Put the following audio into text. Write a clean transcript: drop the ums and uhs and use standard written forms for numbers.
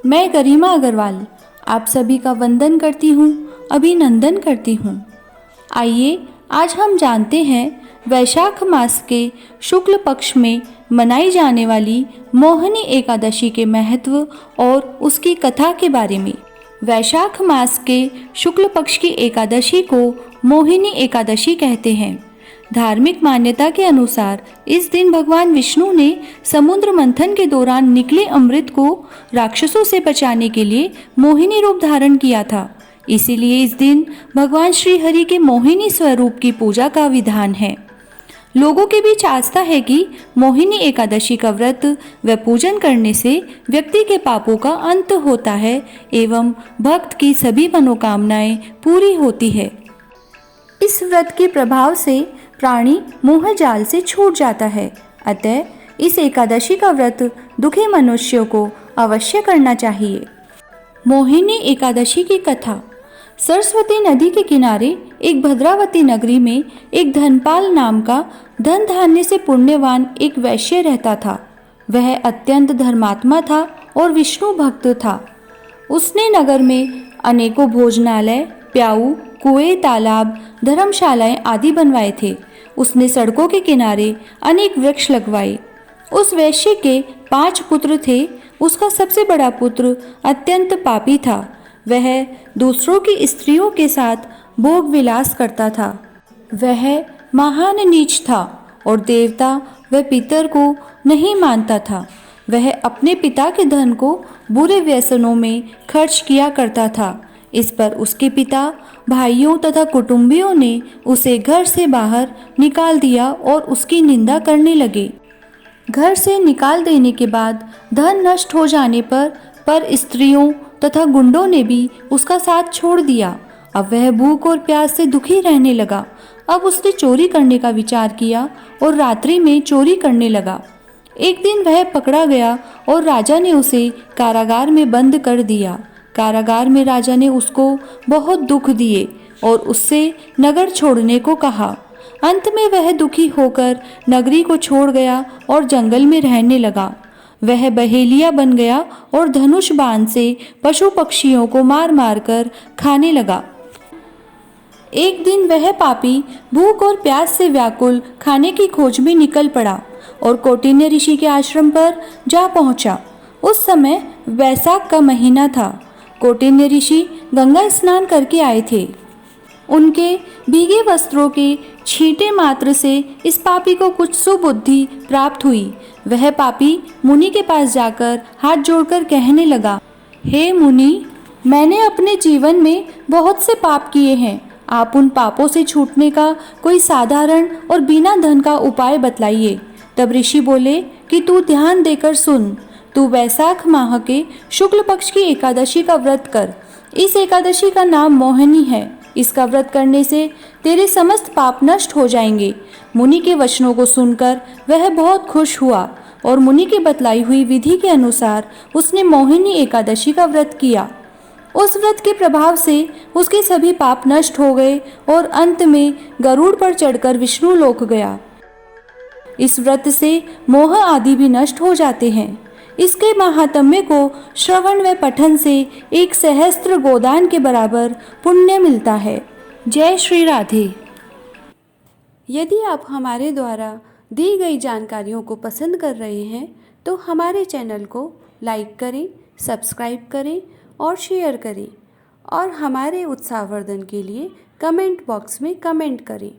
मैं गरिमा अग्रवाल आप सभी का वंदन करती हूँ, अभिनंदन करती हूँ। आइए आज हम जानते हैं वैशाख मास के शुक्ल पक्ष में मनाई जाने वाली मोहिनी एकादशी के महत्व और उसकी कथा के बारे में। वैशाख मास के शुक्ल पक्ष की एकादशी को मोहिनी एकादशी कहते हैं। धार्मिक मान्यता के अनुसार इस दिन भगवान विष्णु ने समुद्र मंथन के दौरान निकले अमृत को राक्षसों से बचाने के लिए मोहिनी रूप धारण किया था। इसीलिए इस दिन भगवान श्री हरि के मोहिनी स्वरूप की पूजा का विधान है। लोगों के बीच आस्था है कि मोहिनी एकादशी का व्रत व पूजन करने से व्यक्ति के पापों का अंत होता है एवं भक्त की सभी मनोकामनाएं पूरी होती है। इस व्रत के प्रभाव से प्राणी मोह जाल से छूट जाता है। अतः इस एकादशी का व्रत दुखी मनुष्यों को अवश्य करना चाहिए। मोहिनी एकादशी की कथा। सरस्वती नदी के किनारे एक भद्रावती नगरी में एक धनपाल नाम का धन धान्य से पुण्यवान एक वैश्य रहता था। वह अत्यंत धर्मात्मा था और विष्णु भक्त था। उसने नगर में अनेकों भोजनालय, प्याऊ, कुएं, तालाब, धर्मशालाएं आदि बनवाए थे। उसने सड़कों के किनारे अनेक वृक्ष लगवाए। उस वैश्य के 5 पुत्र थे। उसका सबसे बड़ा पुत्र अत्यंत पापी था। वह दूसरों की स्त्रियों के साथ भोग विलास करता था। वह महान नीच था और देवता व पितर को नहीं मानता था। वह अपने पिता के धन को बुरे व्यसनों में खर्च किया करता था। इस पर उसके पिता, भाइयों तथा कुटुंबियों ने उसे घर से बाहर निकाल दिया और उसकी निंदा करने लगे। घर से निकाल देने के बाद धन नष्ट हो जाने पर स्त्रियों तथा गुंडों ने भी उसका साथ छोड़ दिया। अब वह भूख और प्यास से दुखी रहने लगा। अब उसने चोरी करने का विचार किया और रात्रि में चोरी करने लगा। एक दिन वह पकड़ा गया और राजा ने उसे कारागार में बंद कर दिया। कारागार में राजा ने उसको बहुत दुख दिए और उससे नगर छोड़ने को कहा। अंत में वह दुखी होकर नगरी को छोड़ गया और जंगल में रहने लगा। वह बहेलिया बन गया और धनुष बाण से पशु पक्षियों को मार मार कर खाने लगा। एक दिन वह पापी भूख और प्यास से व्याकुल खाने की खोज में निकल पड़ा और कौटिन्य ऋषि के आश्रम पर जा पहुंचा। उस समय वैशाख का महीना था। कौटिन्य ऋषि गंगा स्नान करके आए थे। उनके भीगे वस्त्रों के छींटे मात्र से इस पापी को कुछ सुबुद्धि प्राप्त हुई। वह पापी मुनि के पास जाकर हाथ जोड़कर कहने लगा, हे मुनि, मैंने अपने जीवन में बहुत से पाप किए हैं। आप उन पापों से छूटने का कोई साधारण और बिना धन का उपाय बतलाइए। तब ऋषि बोले कि तू ध्यान देकर सुन। तू वैशाख माह के शुक्ल पक्ष की एकादशी का व्रत कर। इस एकादशी का नाम मोहिनी है। इसका व्रत करने से तेरे समस्त पाप नष्ट हो जाएंगे। मुनि के वचनों को सुनकर वह बहुत खुश हुआ और मुनि की बतलाई हुई विधि के अनुसार उसने मोहिनी एकादशी का व्रत किया। उस व्रत के प्रभाव से उसके सभी पाप नष्ट हो गए और अंत में गरुड़ पर चढ़कर विष्णु लोक गया। इस व्रत से मोह आदि भी नष्ट हो जाते हैं। इसके महात्म्य को श्रवण व पठन से 1 सहस्त्र गोदान के बराबर पुण्य मिलता है। जय श्री राधे। यदि आप हमारे द्वारा दी गई जानकारियों को पसंद कर रहे हैं तो हमारे चैनल को लाइक करें, सब्सक्राइब करें और शेयर करें और हमारे उत्साहवर्धन के लिए कमेंट बॉक्स में कमेंट करें।